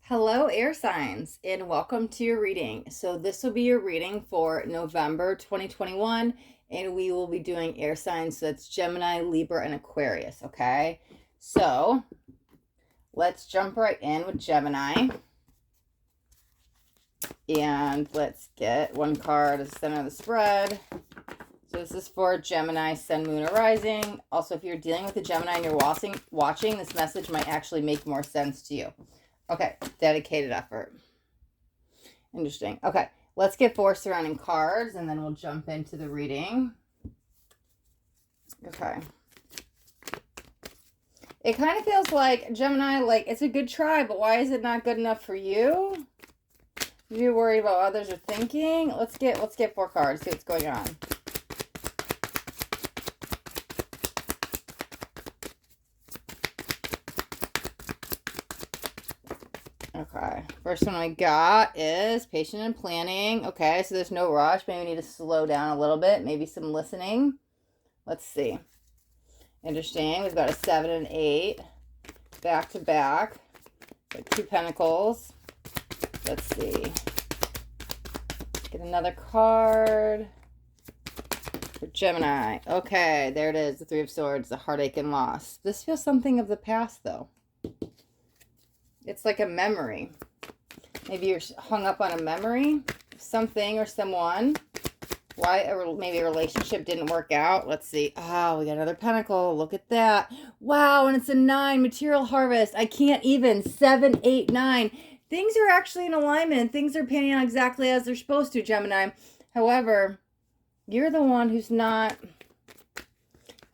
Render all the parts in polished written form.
Hello, air signs, and welcome to your reading. So, this will be your reading for November 2021, and we will be doing air signs. So, that's Gemini, Libra, and Aquarius. Okay, so let's jump right in with Gemini, and let's get one card at the center of the spread. So, this is for Gemini, Sun, Moon, or Rising. Also, if you're dealing with a Gemini and you're watching, this message might actually make more sense to you. Okay, dedicated effort. Interesting. Okay, let's get 4 surrounding cards and then we'll jump into the reading. Okay. It kind of feels like, Gemini, like it's a good try, but why is it not good enough for you? You're worried about what others are thinking. Let's get 4 cards, see what's going on. Okay, first one I got is patient and planning. Okay, so there's no rush. Maybe we need to slow down a little bit. Maybe some listening. Let's see. Interesting. We've got a 7 and 8 back to back. Got 2 pentacles. Let's see. Get another card for Gemini. Okay, there it is. The 3 of Swords, the heartache and loss. This feels something of the past, though. It's like a memory. Maybe you're hung up on a memory of something or someone. Why maybe a relationship didn't work out. Let's see. Oh, we got another pentacle. Look at that. Wow, and it's a 9. Material harvest. I can't even. 7, 8, 9. Things are actually in alignment and things are panning out exactly as they're supposed to, Gemini. However, you're the one who's not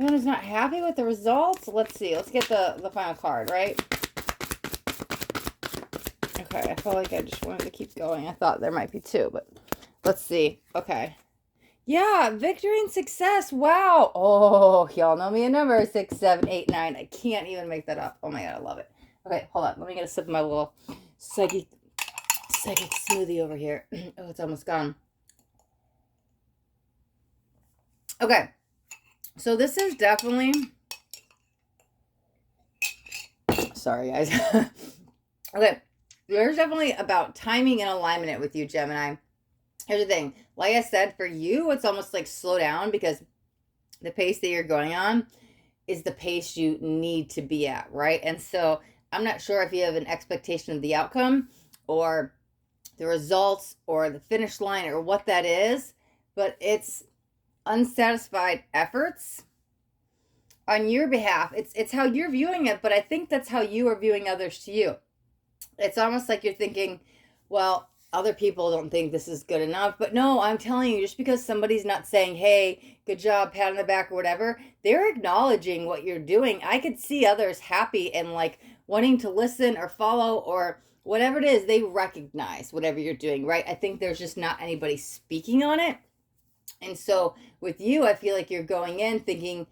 happy with the results. Let's see. Let's get the final card, right? Okay, I felt like I just wanted to keep going. I thought there might be 2, but let's see. Okay. Yeah, victory and success. Wow. Oh, y'all know me a number. 6, 7, 8, 9. I can't even make that up. Oh my God, I love it. Okay, hold on. Let me get a sip of my little psychic smoothie over here. Oh, it's almost gone. Okay. So this is definitely... Sorry, guys. Okay. There's definitely about timing and alignment with you, Gemini. Here's the thing. Like I said, for you, it's almost like slow down because the pace that you're going on is the pace you need to be at, right? And so I'm not sure if you have an expectation of the outcome or the results or the finish line or what that is, but it's unsatisfied efforts on your behalf. It's how you're viewing it, but I think that's how you are viewing others to you. It's almost like you're thinking, well, other people don't think this is good enough. But no, I'm telling you, just because somebody's not saying, hey, good job, pat on the back or whatever, they're acknowledging what you're doing. I could see others happy and like wanting to listen or follow or whatever it is. They recognize whatever you're doing, right? I think there's just not anybody speaking on it. And so with you, I feel like you're going in thinking,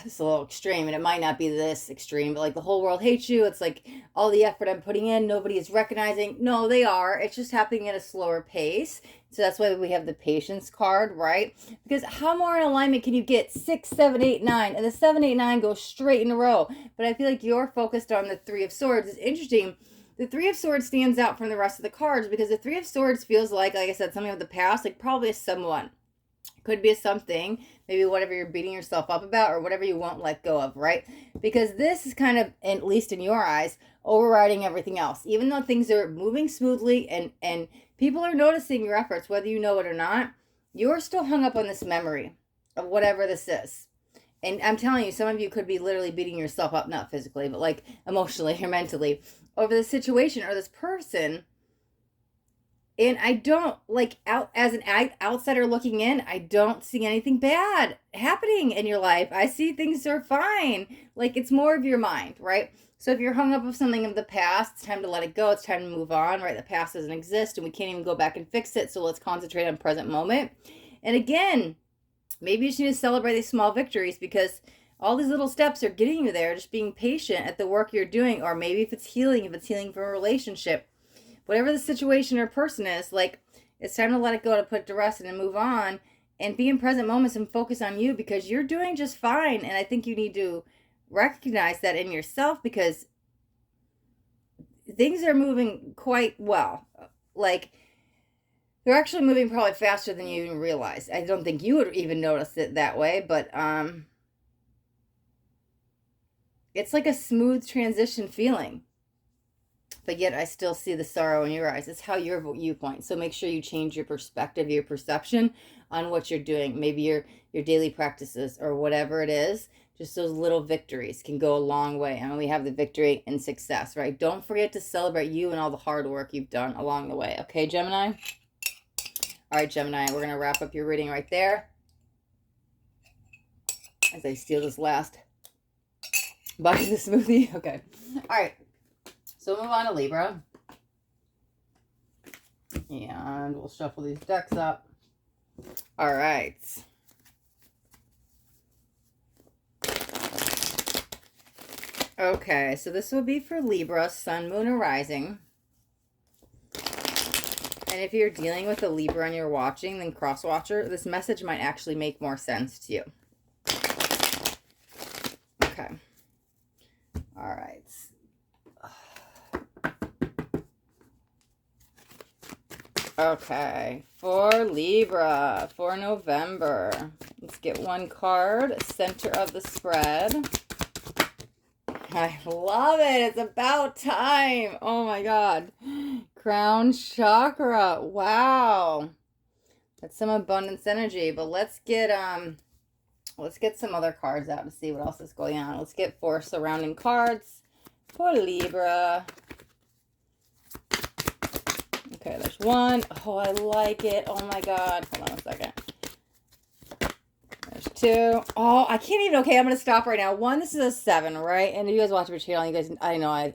it's a little extreme, and it might not be this extreme, but like the whole world hates you. It's like all the effort I'm putting in, nobody is recognizing. No, they are. It's just happening at a slower pace. So that's why we have the patience card, right? Because how more in alignment can you get? 6, 7, 8, 9, and the 7, 8, 9 goes straight in a row. But I feel like you're focused on the 3 of Swords. It's interesting. The 3 of Swords stands out from the rest of the cards because the 3 of Swords feels like I said, something of the past, like probably a someone. Could be a something, maybe whatever you're beating yourself up about or whatever you won't let go of, right? Because this is kind of, at least in your eyes, overriding everything else. Even though things are moving smoothly and people are noticing your efforts, whether you know it or not, you're still hung up on this memory of whatever this is. And I'm telling you, some of you could be literally beating yourself up, not physically, but like emotionally or mentally, over the situation or this person. And I don't, like, as an outsider looking in, I don't see anything bad happening in your life. I see things are fine. Like, it's more of your mind, right? So if you're hung up with something of the past, it's time to let it go. It's time to move on, right? The past doesn't exist and we can't even go back and fix it. So let's concentrate on present moment. And again, maybe you just need to celebrate these small victories because all these little steps are getting you there. Just being patient at the work you're doing. Or maybe if it's healing from a relationship, whatever the situation or person is, like, it's time to let it go, to put it to rest and to move on and be in present moments and focus on you because you're doing just fine. And I think you need to recognize that in yourself because things are moving quite well. Like, they're actually moving probably faster than you even realize. I don't think you would even notice it that way, but it's like a smooth transition feeling. But yet I still see the sorrow in your eyes. It's how your viewpoint. So make sure you change your perspective, your perception on what you're doing. Maybe your daily practices or whatever it is. Just those little victories can go a long way. And we have the victory and success, right? Don't forget to celebrate you and all the hard work you've done along the way. Okay, Gemini? All right, Gemini, we're going to wrap up your reading right there. As I steal this last bite of the smoothie. Okay. All right. So move on to Libra. And we'll shuffle these decks up. All right. Okay, so this will be for Libra, Sun, Moon, or Rising. And if you're dealing with a Libra and you're watching, then cross-watcher, this message might actually make more sense to you. Okay. All right. Okay, for Libra, for November. Let's get one card, center of the spread. I love it. It's about time. Oh my God. Crown chakra. Wow. That's some abundance energy, but let's get some other cards out to see what else is going on. Let's get 4 surrounding cards for Libra. Okay, there's 1. Oh, I like it. Oh my God. Hold on a second. There's 2. Oh, I can't even. Okay, I'm going to stop right now. 1, this is a 7, right? And if you guys watch my channel, you guys,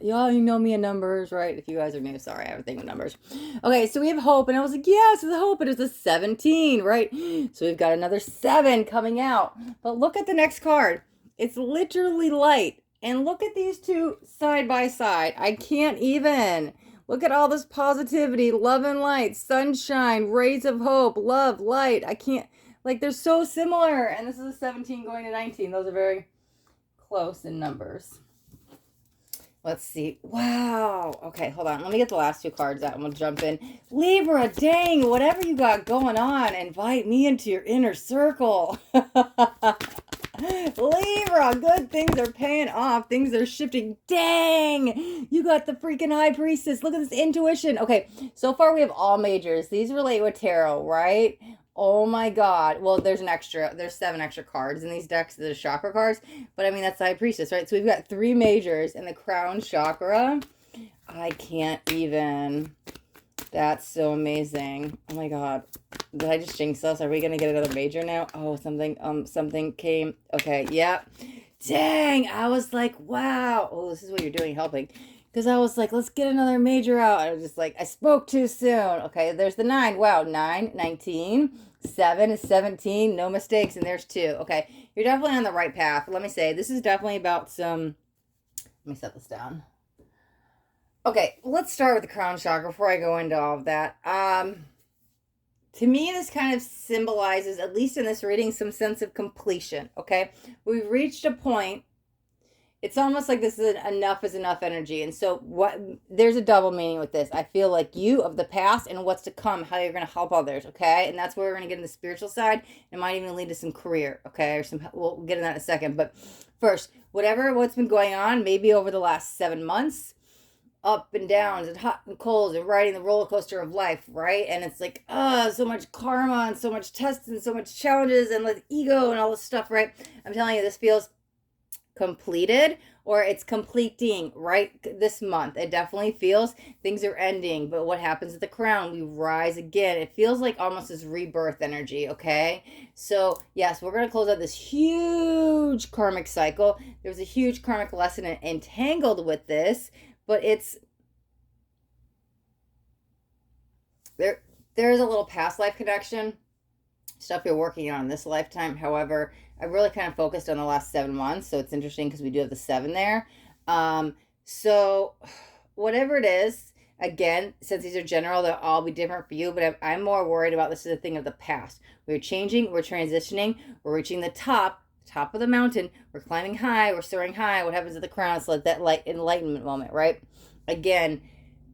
you know me in numbers, right? If you guys are new, sorry, I have a thing with numbers. Okay, so we have hope. And I was like, yes, it's a hope. But it's a 17, right? So we've got another 7 coming out. But look at the next card. It's literally light. And look at these 2 side by side. I can't even. Look at all this positivity, love and light, sunshine, rays of hope, love, light. I can't, like, they're so similar. And this is a 17 going to 19. Those are very close in numbers. Let's see. Wow. Okay, hold on. Let me get the last 2 cards out and we'll jump in. Libra, dang, whatever you got going on, invite me into your inner circle. Libra, good things are paying off. Things are shifting. Dang, you got the freaking High Priestess. Look at this intuition. Okay, so far we have all majors. These relate with tarot, right? Oh my God. Well, there's 7 extra cards in these decks. There's chakra cards, but I mean, that's the High Priestess, right? So we've got 3 majors and the crown chakra. I can't even. That's so amazing. Oh my God. Did I just jinx us? Are we going to get another major now? Oh, something came. Okay. Yep. Dang. I was like, wow. Oh, this is what you're doing, helping. Because I was like, let's get another major out. I was just like, I spoke too soon. Okay. There's the 9. Wow. 9, 19, 7 is 17. No mistakes. And there's 2. Okay. You're definitely on the right path. Let me say, this is definitely about some, let me set this down. Okay, let's start with the crown chakra before I go into all of that. To me, this kind of symbolizes, at least in this reading, some sense of completion, okay? We've reached a point. It's almost like this is enough is enough energy. And so there's a double meaning with this. I feel like you of the past and what's to come, how you're going to help others, okay? And that's where we're going to get in the spiritual side. It might even lead to some career, okay? Or we'll get in that in a second. But first, what's been going on, maybe over the last 7 months, up and downs and hot and cold and riding the roller coaster of life, right? And it's like, so much karma and so much tests and so much challenges and like ego and all this stuff, right? I'm telling you, this feels completed or it's completing right this month. It definitely feels things are ending, but what happens at the crown? We rise again. It feels like almost this rebirth energy, okay? So yes, we're going to close out this huge karmic cycle. There was a huge karmic lesson entangled with this, but there is a little past life connection, stuff you're working on in this lifetime. However, I really kind of focused on the last 7 months, so it's interesting because we do have the 7 there. So whatever it is, again, since these are general, they'll all be different for you, but I'm more worried about this is a thing of the past. We're changing, we're transitioning, we're reaching the top of the mountain, we're climbing high, we're soaring high. What happens at the crown? It's like that light enlightenment moment, right? Again,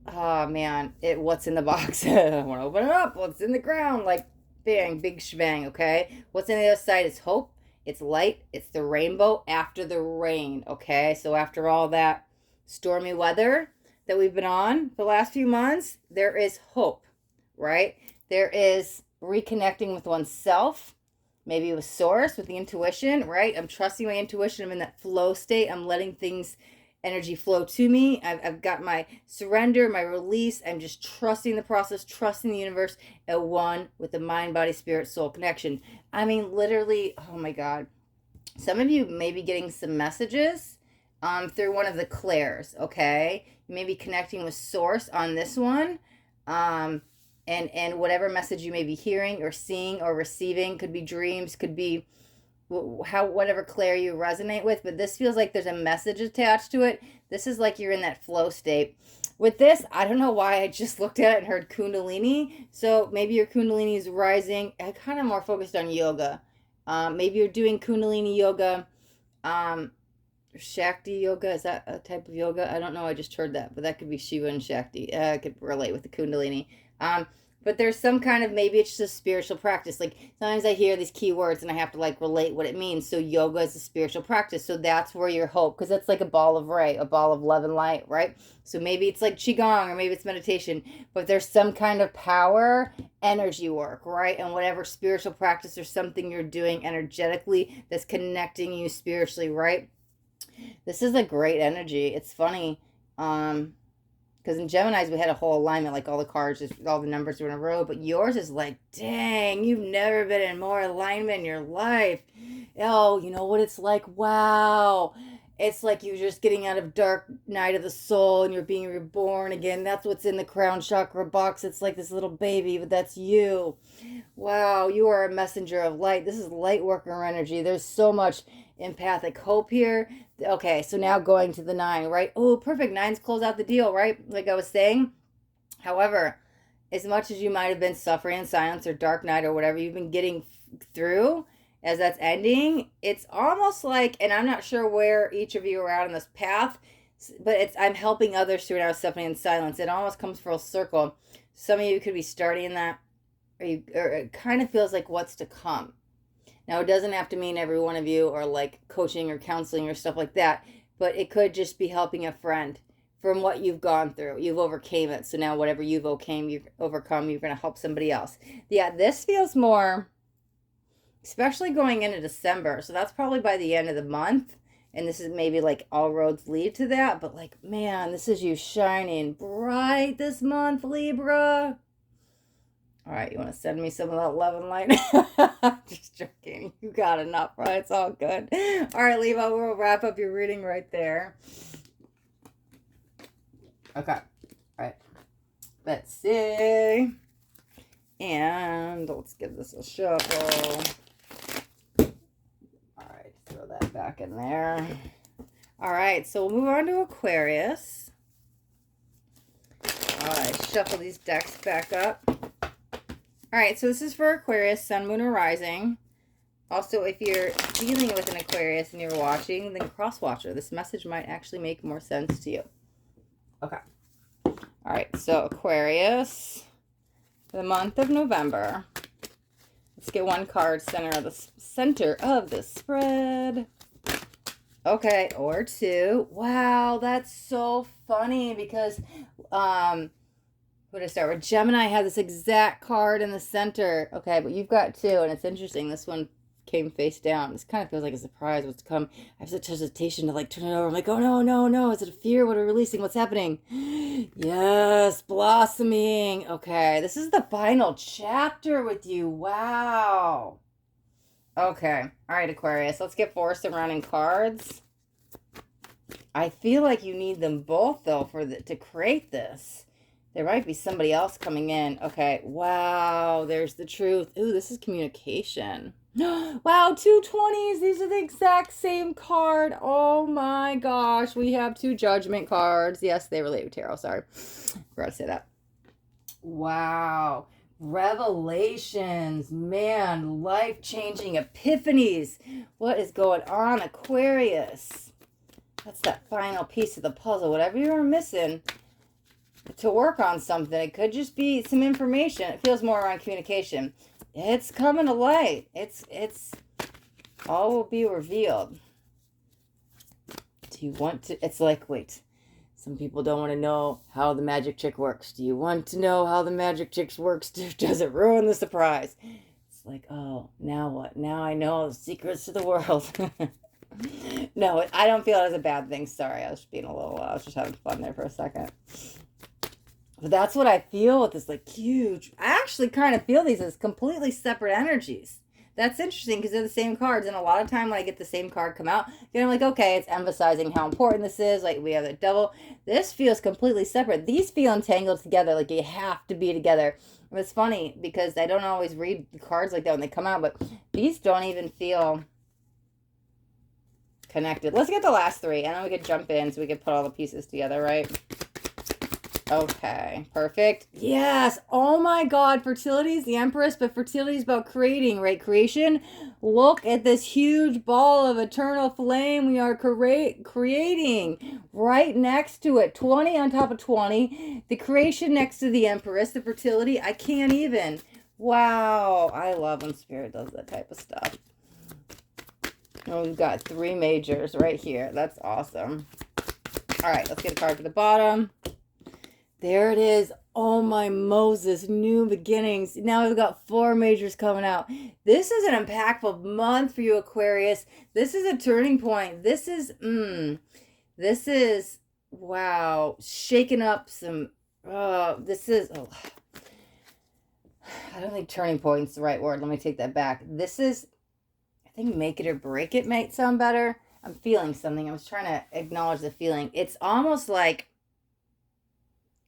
oh man, what's in the box? I want to open it up. What's in the ground? Like, bang, big shebang, okay? What's on the other side is hope. It's light. It's the rainbow after the rain, okay? So after all that stormy weather that we've been on the last few months, there is hope, right? There is reconnecting with oneself, maybe with source, with the intuition, right? I'm trusting my intuition. I'm in that flow state. I'm letting things, energy flow to me. I've got my surrender, my release. I'm just trusting the process, trusting the universe, at one with the mind, body, spirit, soul connection. I mean, literally, oh my God. Some of you may be getting some messages through one of the clairs, okay? You may be connecting with source on this one. And whatever message you may be hearing or seeing or receiving, could be dreams, could be whatever clair you resonate with, but this feels like there's a message attached to it. This is like you're in that flow state. With this, I don't know why I just looked at it and heard Kundalini. So maybe your Kundalini is rising. I kind of more focused on yoga. Maybe you're doing Kundalini yoga. Shakti yoga, is that a type of yoga? I don't know, I just heard that, but that could be Shiva and Shakti. I could relate with the Kundalini. But there's some kind of, maybe it's just a spiritual practice. Like sometimes I hear these keywords and I have to like relate what it means. So yoga is a spiritual practice. So that's where your hope, because it's like a ball of ray, a ball of love and light, right? So maybe it's like Qigong or maybe it's meditation, but there's some kind of power, energy work, right? And whatever spiritual practice or something you're doing energetically that's connecting you spiritually, right? This is a great energy. It's funny. Because in Gemini's, we had a whole alignment, like all the cards, all the numbers were in a row. But yours is like, dang, you've never been in more alignment in your life. Oh, you know what it's like? Wow. It's like you're just getting out of dark night of the soul and you're being reborn again. That's what's in the crown chakra box. It's like this little baby, but that's you. Wow, you are a messenger of light. This is light worker energy. There's so much empathic hope here. Okay, so now going to the 9, right? Oh, perfect. 9s close out the deal, right? Like I was saying. However, as much as you might have been suffering in silence or dark night or whatever you've been getting through, as that's ending, it's almost like, and I'm not sure where each of you are out on this path, but I'm helping others through it. I was suffering in silence. It almost comes full circle. Some of you could be starting that, or it kind of feels like what's to come. Now, it doesn't have to mean every one of you are like coaching or counseling or stuff like that, but it could just be helping a friend from what you've gone through. You've overcame it. So now whatever you've overcome, you're going to help somebody else. Yeah, this feels more, especially going into December. So that's probably by the end of the month. And this is maybe like all roads lead to that. But like, man, this is you shining bright this month, Libra. All right, you want to send me some of that love and light? Just joking. You got enough, right? It's all good. All right, Libra, we'll wrap up your reading right there. Okay. All right. Let's see. And let's give this a shuffle. All right, throw that back in there. All right, so we'll move on to Aquarius. All right, shuffle these decks back up. All right, so this is for Aquarius, Sun, Moon, or Rising. Also, if you're dealing with an Aquarius and you're watching, then cross-watcher. This message might actually make more sense to you. Okay. All right, so Aquarius, for the month of November. Let's get one card, center of the spread. Okay, or 2. Wow, that's so funny because... What did I start with? Gemini had this exact card in the center. Okay, but you've got 2, and it's interesting. This one came face down. This kind of feels like a surprise what's to come. I have such hesitation to like turn it over. I'm like, oh no, no, no. Is it a fear? What are we releasing? What's happening? Yes, blossoming. Okay, this is the final chapter with you. Wow. Okay. All right, Aquarius. Let's get 4 surrounding cards. I feel like you need them both, though, to create this. There might be somebody else coming in. Okay. Wow. There's the truth. Ooh, this is communication. Wow. 2 20s. These are the exact same card. Oh my gosh. We have 2 judgment cards. Yes, they relate to tarot. Sorry. Forgot to say that. Wow. Revelations. Man, life-changing epiphanies. What is going on, Aquarius? That's that final piece of the puzzle. Whatever you were missing. to work on something. It could just be some information. It feels more around communication. It's coming to light. It's all will be revealed. Do you want to? It's like, wait, some people don't want to know how the magic trick works. Do you want to know how the magic trick works? Does it ruin the surprise? It's like, oh, now what? Now I know the secrets to the world. No, I don't feel it as a bad thing. Sorry, I was just having fun there for a second. But that's what I feel with this, like, huge. I actually kind of feel these as completely separate energies. That's interesting because they're the same cards. And a lot of time when I get the same card come out, I'm like, okay, it's emphasizing how important this is. Like, we have the double. This feels completely separate. These feel entangled together, like you have to be together. And it's funny because I don't always read the cards like that when they come out, but these don't even feel connected. Let's get the last three, and then we could jump in so we could put all the pieces together, right? Okay, perfect. Yes. Oh my God. Fertility is the Empress, but fertility is about creating, right? Creation. Look at this huge ball of eternal flame we are creating right next to it. 20 on top of 20. The creation next to the Empress, the fertility. I can't even. Wow. I love when Spirit does that type of stuff. Oh, we've got 3 majors right here. That's awesome. All right, let's get a card for the bottom. There it is. Oh my Moses, new beginnings. Now we've got 4 majors coming out. This is an impactful month for you, Aquarius. This is a turning point. This is, wow, shaking up some, I don't think turning point is the right word. Let me take that back. This is, I think make it or break it might sound better. I'm feeling something. I was trying to acknowledge the feeling. It's almost like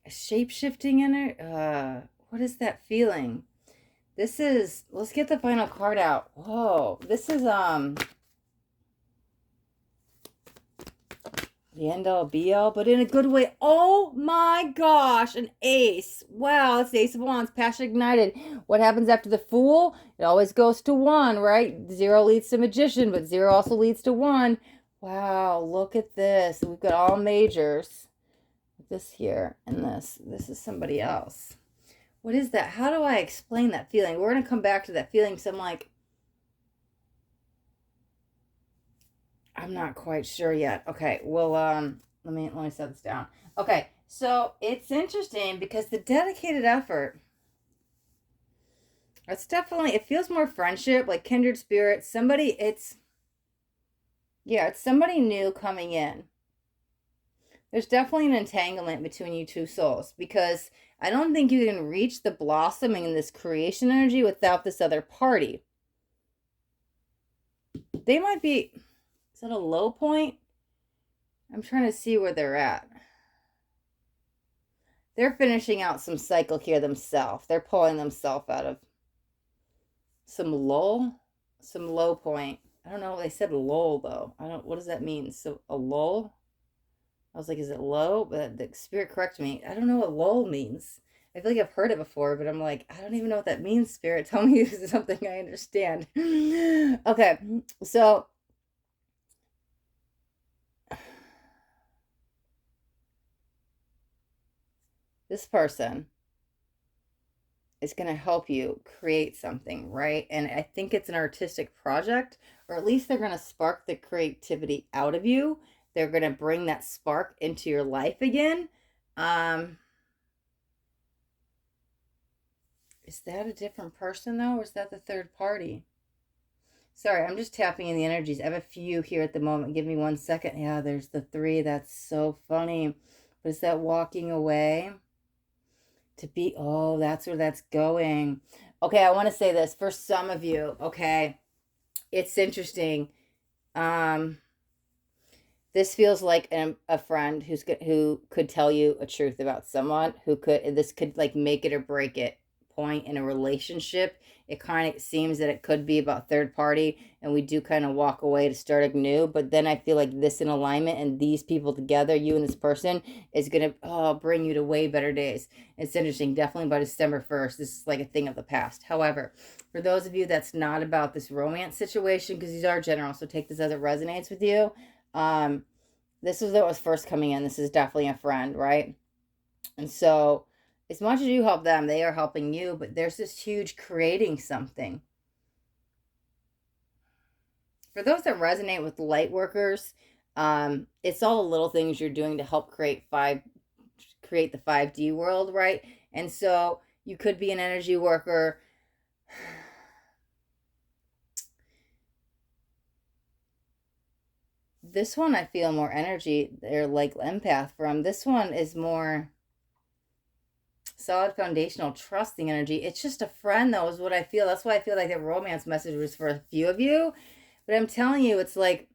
shape-shifting in it. What is that feeling? This is, let's get the final card out. Whoa, this is the end all be all, but in a good way. Oh my gosh, an ace. Wow, that's the Ace of Wands, passion ignited. What happens after the Fool? It always goes to 1, right? 0 leads to Magician, but 0 also leads to 1. Wow, look at this. We've got all majors. This here and this is somebody else. What is that? How do I explain that feeling? We're going to come back to that feeling. So I'm like, I'm not quite sure yet. Okay, well, let me set this down. Okay, so it's interesting because the dedicated effort, it's definitely, it feels more friendship, like kindred spirit. Somebody, it's somebody new coming in. There's definitely an entanglement between you two souls because I don't think you can reach the blossoming in this creation energy without this other party. They might be, is that a low point? I'm trying to see where they're at. They're finishing out some cycle here themselves. They're pulling themselves out of some low point. I don't know. They said lull though. What does that mean? So a lull? I was like, is it low? But the Spirit corrected me. I don't know what lull means. I feel like I've heard it before, but I'm like, I don't even know what that means, Spirit. Tell me this is something I understand. Okay, so this person is going to help you create something, right? And I think it's an artistic project, or at least they're going to spark the creativity out of you. They're going to bring that spark into your life again. Is that a different person, though, or is that the third party? Sorry, I'm just tapping in the energies. I have a few here at the moment. Give me 1 second. Yeah, there's the 3. That's so funny. But is that walking away? To be, oh, that's where that's going. Okay, I want to say this. For some of you, okay, it's interesting. This feels like a friend who could tell you a truth about someone, this could like make it or break it point in a relationship. It kind of seems that it could be about third party, and we do kind of walk away to start anew. But then I feel like this in alignment and these people together, you and this person, is going to bring you to way better days. It's interesting. Definitely by December 1st. This is like a thing of the past. However, for those of you that's not about this romance situation, because these are general, so take this as it resonates with you. This is what was first coming in. This is definitely a friend, right? And so, as much as you help them, they are helping you, but there's this huge creating something. For those that resonate with light workers, it's all the little things you're doing to help create the 5D world, right? And so you could be an energy worker. This one I feel more energy. They're like empath from. This one is more solid foundational trusting energy. It's just a friend though, is what I feel. That's why I feel like the romance message was for a few of you. But I'm telling you, it's like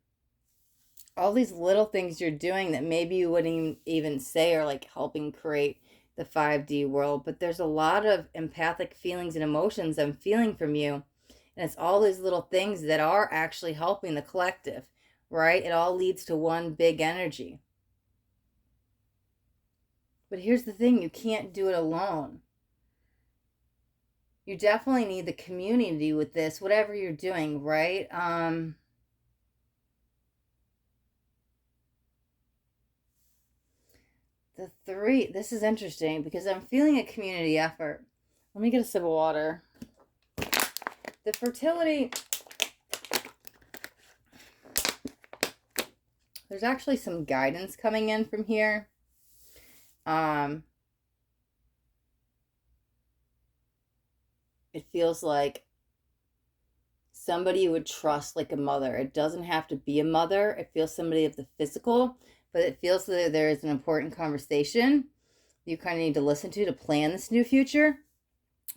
all these little things you're doing that maybe you wouldn't even say are like helping create the 5D world. But there's a lot of empathic feelings and emotions I'm feeling from you. And it's all these little things that are actually helping the collective, right? It all leads to one big energy. But here's the thing, you can't do it alone. You definitely need the community with this, whatever you're doing, right? The 3, this is interesting because I'm feeling a community effort. Let me get a sip of water. The fertility, there's actually some guidance coming in from here. It feels like somebody you would trust like a mother. It doesn't have to be a mother. It feels somebody of the physical, but it feels that there is an important conversation you kind of need to listen to plan this new future,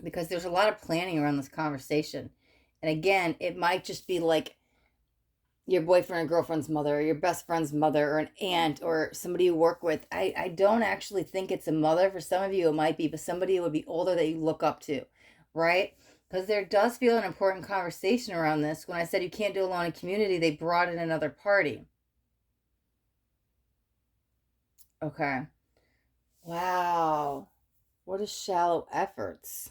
because there's a lot of planning around this conversation. And again, it might just be like your boyfriend or girlfriend's mother, or your best friend's mother, or an aunt, or somebody you work with. I don't actually think it's a mother. For some of you, it might be, but somebody who would be older that you look up to, right? Because there does feel an important conversation around this. When I said you can't do it alone in community, they brought in another party. Okay. Wow. What is shallow efforts?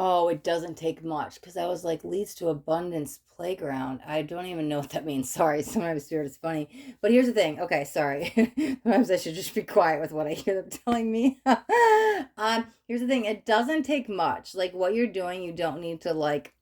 Oh, it doesn't take much, because I was like, leads to abundance playground. I don't even know what that means. Sorry, sometimes spirit is funny. But here's the thing. Okay, sorry. Sometimes I should just be quiet with what I hear them telling me. Here's the thing. It doesn't take much. Like what you're doing, you don't need to like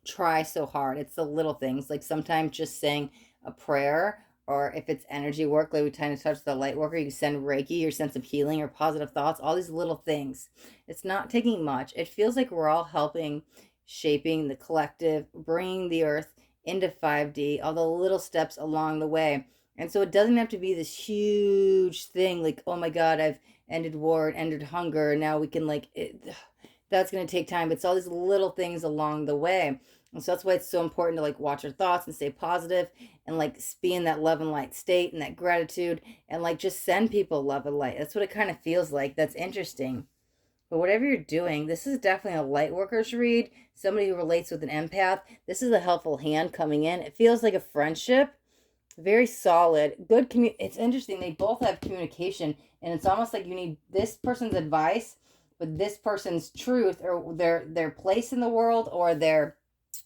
try so hard. It's the little things. Like sometimes just saying a prayer, or if it's energy work, like we kind of touch the light worker, you send Reiki, your sense of healing or positive thoughts, all these little things. It's not taking much. It feels like we're all helping shaping the collective, bringing the earth into 5D, all the little steps along the way. And so it doesn't have to be this huge thing like, oh my God, I've ended war and ended hunger. And now we can like, that's going to take time. It's all these little things along the way. And so that's why it's so important to like watch your thoughts and stay positive and like be in that love and light state and that gratitude and like just send people love and light. That's what it kind of feels like. That's interesting. But whatever you're doing, this is definitely a light worker's read. Somebody who relates with an empath. This is a helpful hand coming in. It feels like a friendship. Very solid. Good it's interesting. They both have communication, and it's almost like you need this person's advice, but this person's truth or their place in the world or their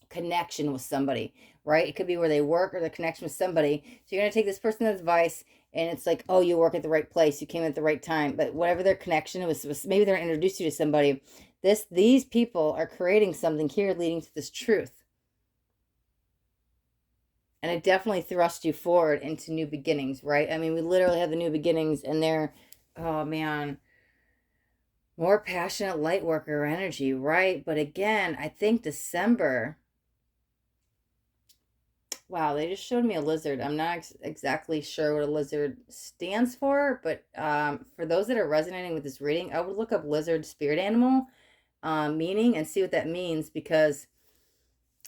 connection with somebody, right? It could be where they work or the connection with somebody. So you're going to take this person's advice and it's like, oh, you work at the right place. You came at the right time. But whatever their connection was maybe they're introduced you to somebody. These people are creating something here leading to this truth. And it definitely thrust you forward into new beginnings, right? I mean, we literally have the new beginnings and they're, oh man, more passionate light worker energy, right? But again, I think December, wow, they just showed me a lizard. I'm not exactly sure what a lizard stands for, but for those that are resonating with this reading, I would look up lizard spirit animal meaning and see what that means, because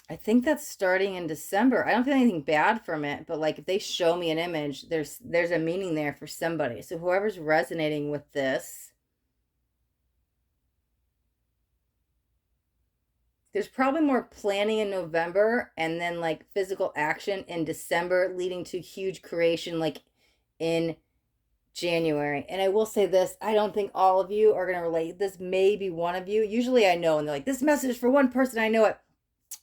I think that's starting in December. I don't feel anything bad from it, but like if they show me an image, there's a meaning there for somebody. So whoever's resonating with this, there's probably more planning in November and then like physical action in December leading to huge creation like in January. And I will say this, I don't think all of you are going to relate. This may be one of you. Usually I know, and they're like, this message is for one person, I know it.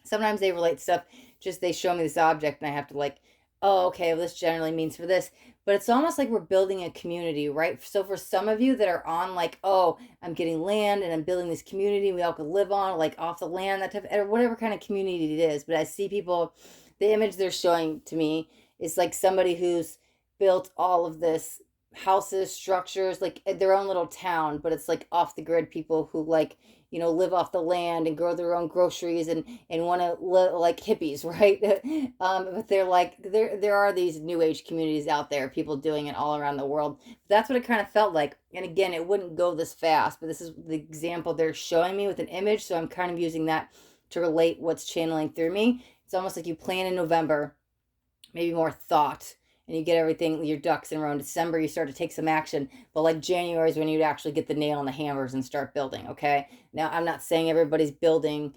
Sometimes they relate stuff, just they show me this object and I have to like oh, okay, well, this generally means for this. But it's almost like we're building a community, right? So for some of you that are on like, oh, I'm getting land and I'm building this community we all could live on, like off the land, that type of, or whatever kind of community it is. But I see people, the image they're showing to me is like somebody who's built all of this houses, structures, like their own little town, but it's like off the grid people who like, live off the land and grow their own groceries and want to live like hippies, right? But they're like there are these new age communities out there, people doing it all around the world. That's what it kind of felt like. And again, it wouldn't go this fast, but this is the example they're showing me with an image, so I'm kind of using that to relate what's channeling through me. It's almost like you plan in November, maybe more thought, and you get everything, your ducks in a row. In December, you start to take some action. But like January is when you'd actually get the nail and the hammers and start building, okay? Now, I'm not saying everybody's building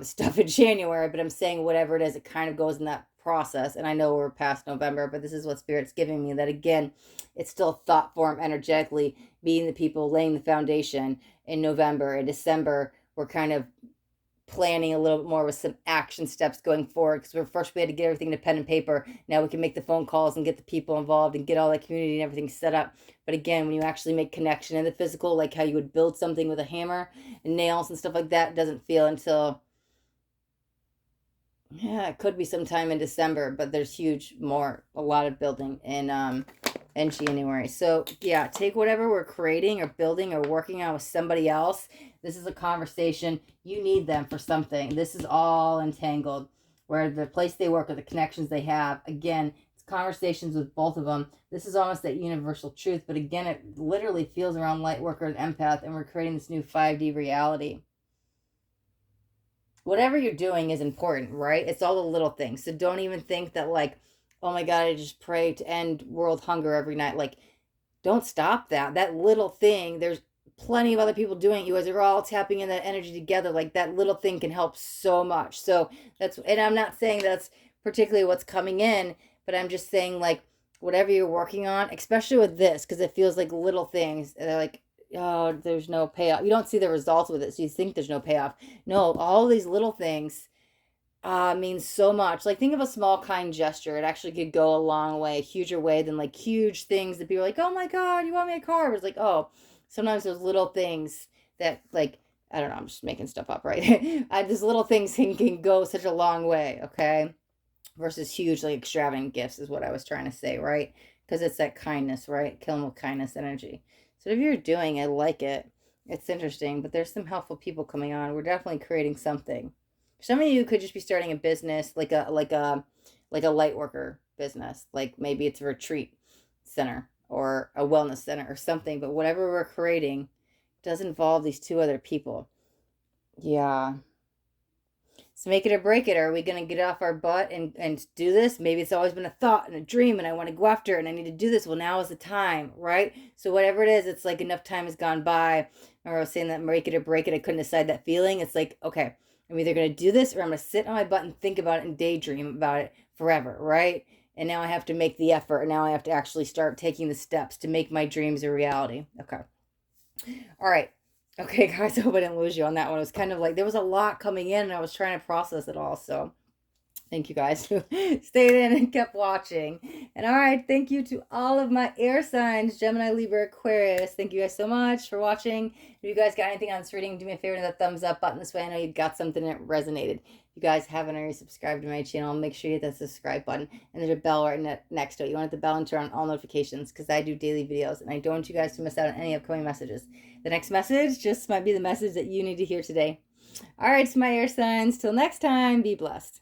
stuff in January, but I'm saying whatever it is, it kind of goes in that process. And I know we're past November, but this is what Spirit's giving me, that again, it's still thought form energetically, being the people laying the foundation in November. In December, we're kind of planning a little bit more with some action steps going forward, because first we had to get everything to pen and paper. Now we can make the phone calls and get the people involved and get all that community and everything set up. But again, when you actually make connection in the physical, like how you would build something with a hammer and nails and stuff like that, doesn't feel until, yeah, it could be sometime in December, but there's a lot of building in January. So yeah, take whatever we're creating or building or working on with somebody else. This is a conversation. You need them for something. This is all entangled. Where the place they work or the connections they have, again, it's conversations with both of them. This is almost that universal truth, but again, it literally feels around light worker and empath, and we're creating this new 5D reality. Whatever you're doing is important, right? It's all the little things. So don't even think that like, oh my God, I just pray to end world hunger every night. Like, don't stop that. That little thing, there's plenty of other people doing it. You guys are all tapping in that energy together. Like that little thing can help so much. So and I'm not saying that's particularly what's coming in, but I'm just saying like whatever you're working on, especially with this, because it feels like little things. They're like, oh, there's no payoff. You don't see the results with it, so you think there's no payoff. No, all these little things means so much. Like think of a small kind gesture. It actually could go a long way, a huger way than like huge things that people are like, oh my God, you want me a car? But it's like, oh, sometimes those little things that like, I don't know, I'm just making stuff up, right? These little things can go such a long way, okay? Versus huge, like extravagant gifts is what I was trying to say, right? Because it's that kindness, right? Kill them with kindness energy. So if you're doing, I like it. It's interesting, but there's some helpful people coming on. We're definitely creating something. Some of you could just be starting a business, like a light worker business. Like maybe it's a retreat center or a wellness center or something. But whatever we're creating does involve these two other people. Yeah. So make it or break it. Are we going to get off our butt and do this? Maybe it's always been a thought and a dream and I want to go after it and I need to do this. Well, now is the time, right? So whatever it is, it's like enough time has gone by. Remember I was saying that make it or break it. I couldn't decide that feeling. It's like, okay, I'm either going to do this or I'm going to sit on my butt and think about it and daydream about it forever, right? And now I have to make the effort. And now I have to actually start taking the steps to make my dreams a reality. Okay. All right. Okay, guys, I hope I didn't lose you on that one. It was kind of like there was a lot coming in and I was trying to process it all. So thank you guys who stayed in and kept watching. And all right, thank you to all of my air signs, Gemini, Libra, Aquarius. Thank you guys so much for watching. If you guys got anything on this reading, do me a favor and hit that thumbs up button. This way I know you got something that resonated. If you guys haven't already subscribed to my channel, make sure you hit that subscribe button. And there's a bell right next to it. You want to hit the bell and turn on all notifications because I do daily videos. And I don't want you guys to miss out on any upcoming messages. The next message just might be the message that you need to hear today. All right, my air signs. Till next time, be blessed.